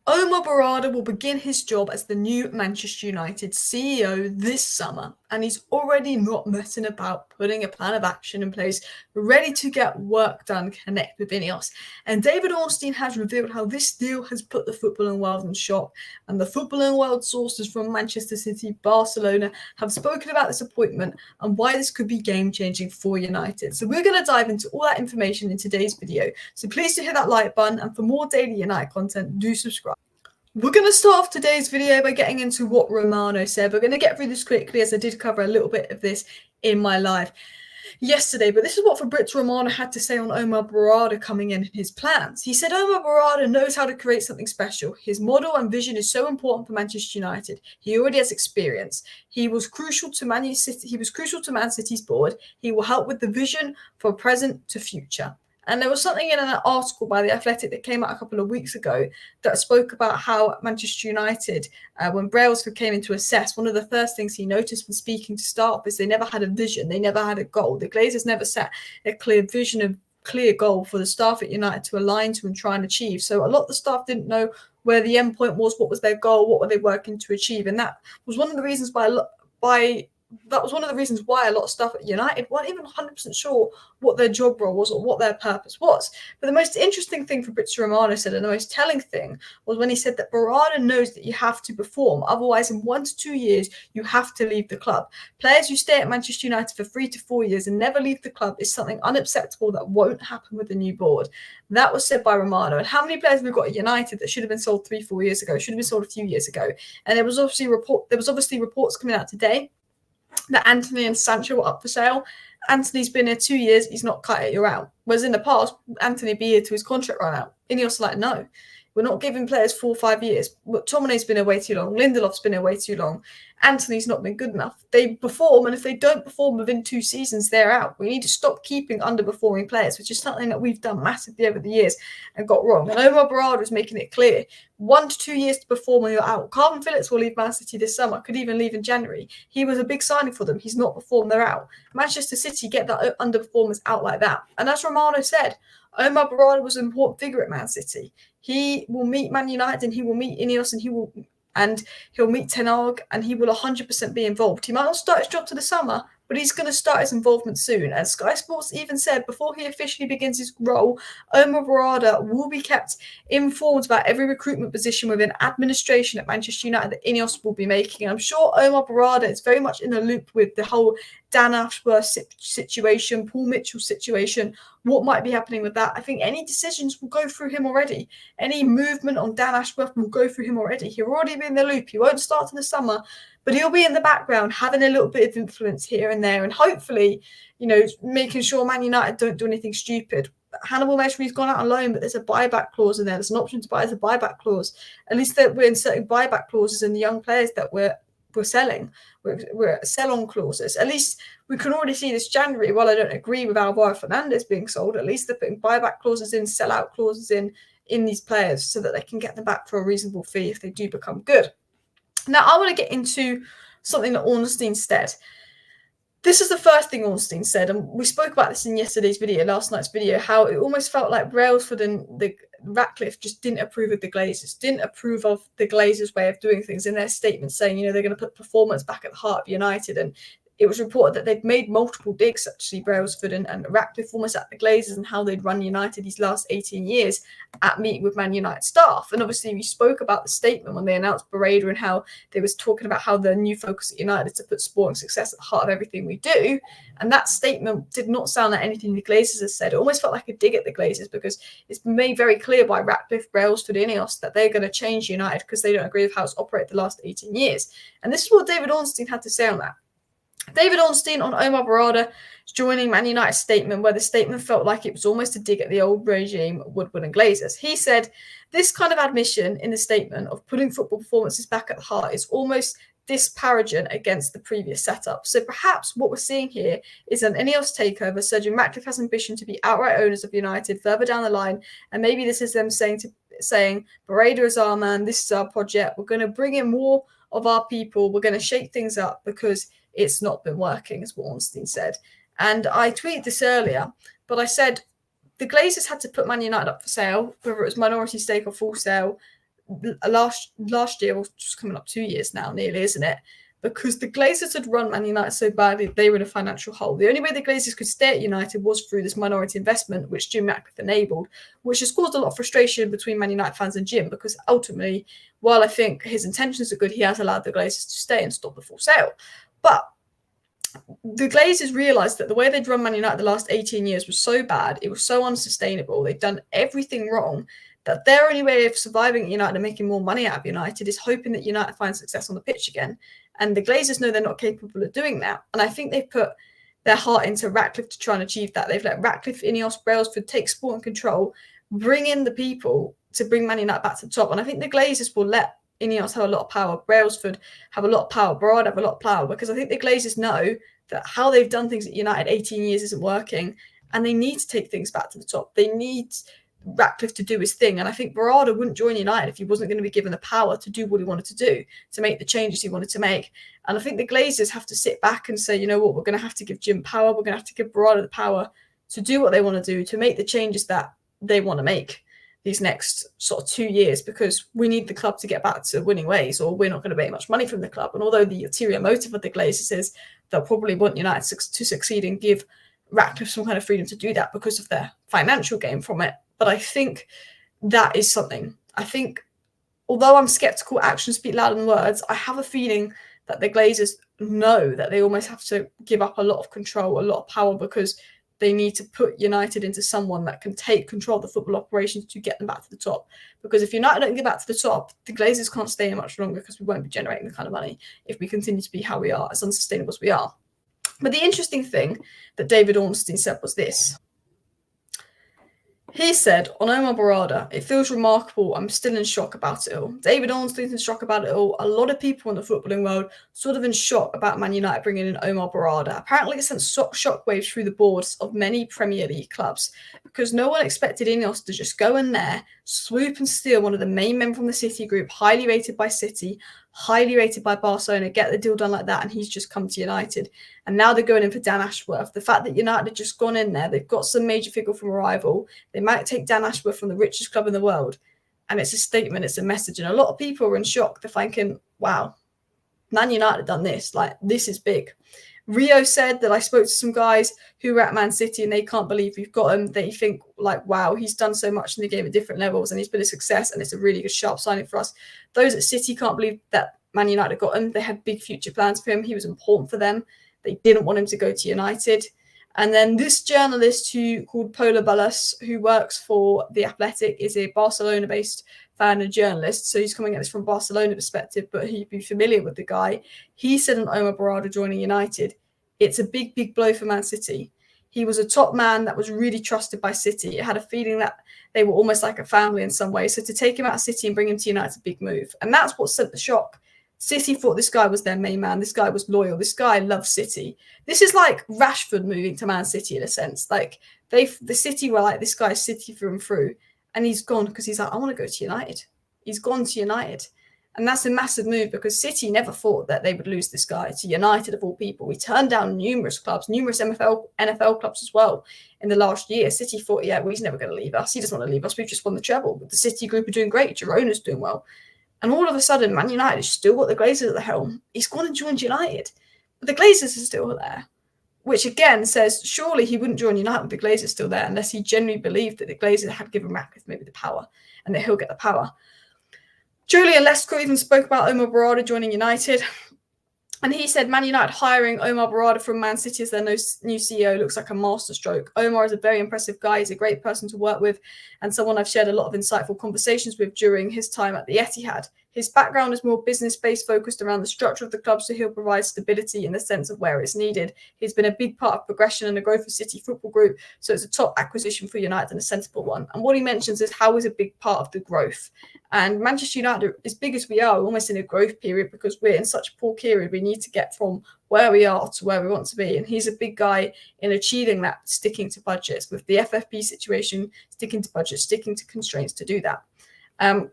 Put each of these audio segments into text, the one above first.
Omar Berrada will begin his job as the new Manchester United CEO this summer, and he's already not messing about, putting a plan of action in place, ready to get work done, connect with Ineos. And David Onstein has revealed how this deal has put the footballing world in shock, and the footballing world sources from Manchester City, Barcelona have spoken about this appointment and why this could be game-changing for United. So we're going to dive into all that information in today's video. So please do hit that like button, and for more daily United content, do subscribe. We're going to start off today's video by getting into what Romano said. We're going to get through this quickly as I did cover a little bit of this in my live yesterday, but this is what Fabrizio Romano had to say on Omar Berrada coming in his plans. He said Omar Berrada knows how to create something special. His model and vision is so important for Manchester United. He already has experience. He was crucial to Man City. He was crucial to Man City's board. He will help with the vision from present to future. And there was something in an article by The Athletic that came out a couple of weeks ago that spoke about how Manchester United, when Brailsford came in to assess, one of the first things he noticed when speaking to staff is they never had a vision. They never had a goal. The Glazers never set a clear vision of clear goal for the staff at United to align to and try and achieve. So a lot of the staff didn't know where the end point was, what was their goal, what were they working to achieve. And that was one of the reasons why a lot of staff at United weren't even 100% sure what their job role was or what their purpose was. But the most interesting thing Fabrizio Romano said, and the most telling thing, was when he said that Berrada knows that you have to perform. Otherwise, in 1 to 2 years, you have to leave the club. Players who stay at Manchester United for 3 to 4 years and never leave the club is something unacceptable that won't happen with the new board. That was said by Romano. And how many players have we got at United that should have been sold 3-4 years ago, should have been sold a few years ago? And there was obviously reports coming out today that Anthony and Sancho were up for sale. Anthony's been here 2 years. He's not cut it. You're out. Whereas in the past, Anthony be here to his contract run out. Ineos like, no, we're not giving players 4 or 5 years. Tominay's been away too long. Lindelof's been away too long. Anthony's not been good enough. They perform, and if they don't perform within 2 seasons, they're out. We need to stop keeping underperforming players, which is something that we've done massively over the years and got wrong. And Omar Berrada is making it clear. 1 to 2 years to perform when you're out. Calvin Phillips will leave Man City this summer, could even leave in January. He was a big signing for them. He's not performed, they're out. Manchester City get that underperformance out like that. And as Romano said, Omar Berrada was an important figure at Man City. He will meet Man United and he will meet Ineos and he'll meet Ten Hag and he will 100% be involved. He might not start his job to the summer, but he's going to start his involvement soon. As Sky Sports even said, before he officially begins his role, Omar Berrada will be kept informed about every recruitment position within administration at Manchester United that Ineos will be making. And I'm sure Omar Berrada is very much in the loop with the whole Dan Ashworth situation, Paul Mitchell situation, what might be happening with that. I think any decisions will go through him already. Any movement on Dan Ashworth will go through him already. He'll already be in the loop. He won't start in the summer, but he'll be in the background having a little bit of influence here and there, and hopefully, making sure Man United don't do anything stupid. Hannibal Mejri's gone out on loan, but there's a buyback clause in there. There's an option to buy as a buyback clause. At least that we're inserting buyback clauses in the young players that we're selling. We're sell-on clauses. At least we can already see this January. While I don't agree with Alvaro Fernandez being sold, at least they're putting buyback clauses in, sell-out clauses in these players so that they can get them back for a reasonable fee if they do become good. Now, I want to get into something that Onstein said. This is the first thing Onstein said, and we spoke about this in last night's video, how it almost felt like Brailsford and the Ratcliffe just didn't approve of the Glazers, didn't approve of the Glazers' way of doing things in their statement, saying, they're going to put performance back at the heart of United. And it was reported that they'd made multiple digs, actually, Brailsford and Ratcliffe, almost at the Glazers and how they'd run United these last 18 years at meeting with Man United staff. And obviously, we spoke about the statement when they announced Berrada and how they was talking about how the new focus at United is to put sport and success at the heart of everything we do. And that statement did not sound like anything the Glazers has said. It almost felt like a dig at the Glazers because it's been made very clear by Ratcliffe, Brailsford, Ineos that they're going to change United because they don't agree with how it's operated the last 18 years. And this is what David Onstein had to say on that. David Onstein on Omar Berrada joining Man United's statement, where the statement felt like it was almost a dig at the old regime, Woodward and Glazers. He said, this kind of admission in the statement of putting football performances back at the heart is almost disparaging against the previous setup. So perhaps what we're seeing here is an Ineos takeover. Sergeant Ratcliffe has ambition to be outright owners of United further down the line, and maybe this is them saying Berrada is our man, this is our project, we're going to bring in more of our people, we're going to shake things up because it's not been working, is what Onstein said. And I tweeted this earlier, but I said the Glazers had to put Man United up for sale, whether it was minority stake or full sale. last year, or just coming up 2 years now, nearly, isn't it? Because the Glazers had run Man United so badly, they were in a financial hole. The only way the Glazers could stay at United was through this minority investment, which Jim Ratcliffe enabled, which has caused a lot of frustration between Man United fans and Jim, because ultimately, while I think his intentions are good, he has allowed the Glazers to stay and stop the full sale. But the Glazers realised that the way they'd run Man United the last 18 years was so bad, it was so unsustainable, they'd done everything wrong, that their only way of surviving at United and making more money out of United is hoping that United finds success on the pitch again. And the Glazers know they're not capable of doing that. And I think they've put their heart into Ratcliffe to try and achieve that. They've let Ratcliffe, Ineos, Brailsford take sport and control, bring in the people to bring Man United back to the top. And I think the Glazers will let Ineos have a lot of power, Brailsford have a lot of power, Berrada have a lot of power, because I think the Glazers know that how they've done things at United 18 years isn't working, and they need to take things back to the top. They need Ratcliffe to do his thing. And I think Berrada wouldn't join United if he wasn't going to be given the power to do what he wanted to do, to make the changes he wanted to make. And I think the Glazers have to sit back and say, you know what, we're going to have to give Jim power. We're going to have to give Berrada the power to do what they want to do, to make the changes that they want to make these next sort of 2 years, because we need the club to get back to winning ways, or we're not going to make much money from the club. And although the ulterior motive of the Glazers is they'll probably want United to succeed and give Ratcliffe some kind of freedom to do that because of their financial gain from it. But I think that is something. I think, although I'm sceptical, actions speak louder than words, I have a feeling that the Glazers know that they almost have to give up a lot of control, a lot of power, because they need to put United into someone that can take control of the football operations to get them back to the top. Because if United don't get back to the top, the Glazers can't stay in much longer, because we won't be generating the kind of money if we continue to be how we are, as unsustainable as we are. But the interesting thing that David Onstein said was this. He said on Omar Berrada, "It feels remarkable. I'm still in shock about it all." David Ornstein's in shock about it all. A lot of people in the footballing world sort of in shock about Man United bringing in Omar Berrada. Apparently, it sent shockwaves through the boards of many Premier League clubs, because no one expected Ineos to just go in there, swoop and steal one of the main men from the City group, highly rated by City, highly rated by Barcelona, get the deal done like that, and he's just come to United. And now they're going in for Dan Ashworth. The fact that United had just gone in there, they've got some major figure from a rival. They might take Dan Ashworth from the richest club in the world. And it's a statement, it's a message. And a lot of people are in shock. They're thinking, wow, Man United have done this. Like, this is big. Rio said that I spoke to some guys who were at Man City and they can't believe we've got him. They think, like, wow, he's done so much in the game at different levels and he's been a success and it's a really good, sharp signing for us. Those at City can't believe that Man United got him. They had big future plans for him. He was important for them. They didn't want him to go to United. And then this journalist called Paula Ballas, who works for The Athletic, is a Barcelona-based fan and journalist. So he's coming at this from Barcelona perspective, but he'd be familiar with the guy. He said on Omar Berrada joining United, it's a big, big blow for Man City. He was a top man that was really trusted by City. It had a feeling that they were almost like a family in some way. So to take him out of City and bring him to United is a big move. And that's what sent the shock. City thought this guy was their main man. This guy was loyal. This guy loved City. This is like Rashford moving to Man City in a sense. Like the City were like, this guy's City through and through. And he's gone because he's like, I want to go to United. He's gone to United. And that's a massive move because City never thought that they would lose this guy to United of all people. We turned down numerous clubs, numerous NFL clubs as well in the last year. City thought, yeah, well, he's never going to leave us. He doesn't want to leave us. We've just won the treble. But the City group are doing great. Girona's doing well. And all of a sudden, Man United has still got the Glazers at the helm. He's gone and joined United. But the Glazers are still there. Which again says, surely he wouldn't join United with the Glazers still there unless he genuinely believed that the Glazers had given Ratcliffe maybe the power and that he'll get the power. Julian Lesko even spoke about Omar Berrada joining United. And he said Man United hiring Omar Berrada from Man City as their new CEO looks like a masterstroke. Omar is a very impressive guy. He's a great person to work with and someone I've shared a lot of insightful conversations with during his time at the Etihad. His background is more business-based, focused around the structure of the club, so he'll provide stability in the sense of where it's needed. He's been a big part of progression and the growth of City Football Group, so it's a top acquisition for United and a sensible one. And what he mentions is how is a big part of the growth. And Manchester United, as big as we are, we're almost in a growth period because we're in such a poor period. We need to get from where we are to where we want to be. And he's a big guy in achieving that, sticking to budgets. With the FFP situation, sticking to budgets, sticking to constraints to do that. And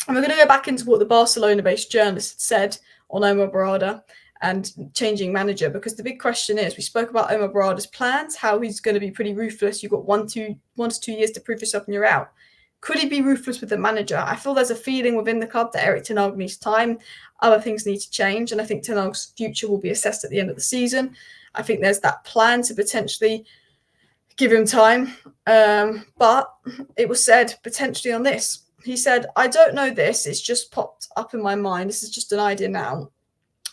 we're going to go back into what the Barcelona-based journalist said on Omar Berrada and changing manager, because the big question is, we spoke about Omar Berrada's plans, how he's going to be pretty ruthless. You've got 1 to 2 years to prove yourself and you're out. Could he be ruthless with the manager? I feel there's a feeling within the club that Erik ten Hag needs time. Other things need to change, and I think Ten Hag's future will be assessed at the end of the season. I think there's that plan to potentially give him time, but it was said potentially on this. He said, I don't know this, it's just popped up in my mind. This is just an idea now.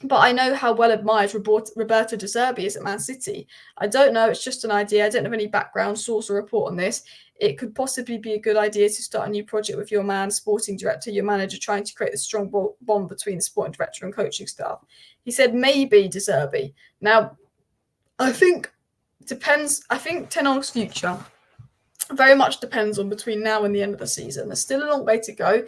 But I know how well admired Roberto De Zerbi is at Man City. I don't know, it's just an idea. I don't have any background, source, or report on this. It could possibly be a good idea to start a new project with your man, sporting director, your manager, trying to create a strong bond between the sporting director and coaching staff. He said, maybe De Zerbi. Now, I think depends. I think Ten Hag's future very much depends on between now and the end of the season. There's still a long way to go.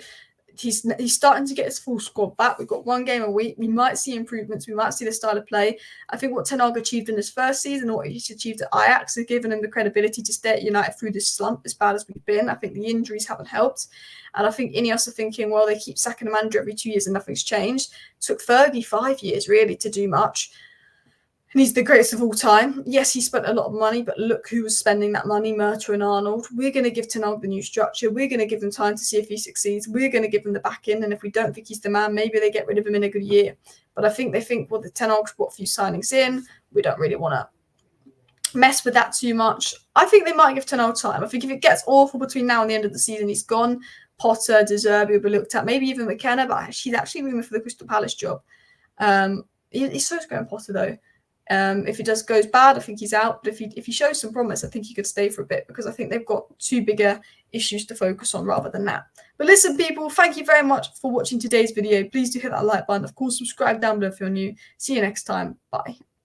He's starting to get his full squad back. We've got one game a week. We might see improvements. We might see the style of play. I think what Ten Hag achieved in his first season, or what he's achieved at Ajax, has given him the credibility to stay at United through this slump, as bad as we've been. I think the injuries haven't helped. And I think Ineos are thinking, well, they keep sacking the manager every 2 years and nothing's changed. It took Fergie 5 years, really, to do much. And he's the greatest of all time. Yes, he spent a lot of money, but look who was spending that money, Murta and Arnold. We're going to give Ten Hag the new structure. We're going to give him time to see if he succeeds. We're going to give him the back in. And if we don't think he's the man, maybe they get rid of him in a good year. But I think they think, well, the Ten Hag's brought a few signings in. We don't really want to mess with that too much. I think they might give Ten Hag time. I think if it gets awful between now and the end of the season, he's gone. Potter, De Zerbi will be looked at. Maybe even McKenna, but she's actually moving for the Crystal Palace job. He's so going Potter, though. If it just goes bad, I think he's out. But if he shows some promise, I think he could stay for a bit, because I think they've got two bigger issues to focus on rather than that. But listen, people, thank you very much for watching today's video. Please do hit that like button. Of course, subscribe down below if you're new. See you next time. Bye.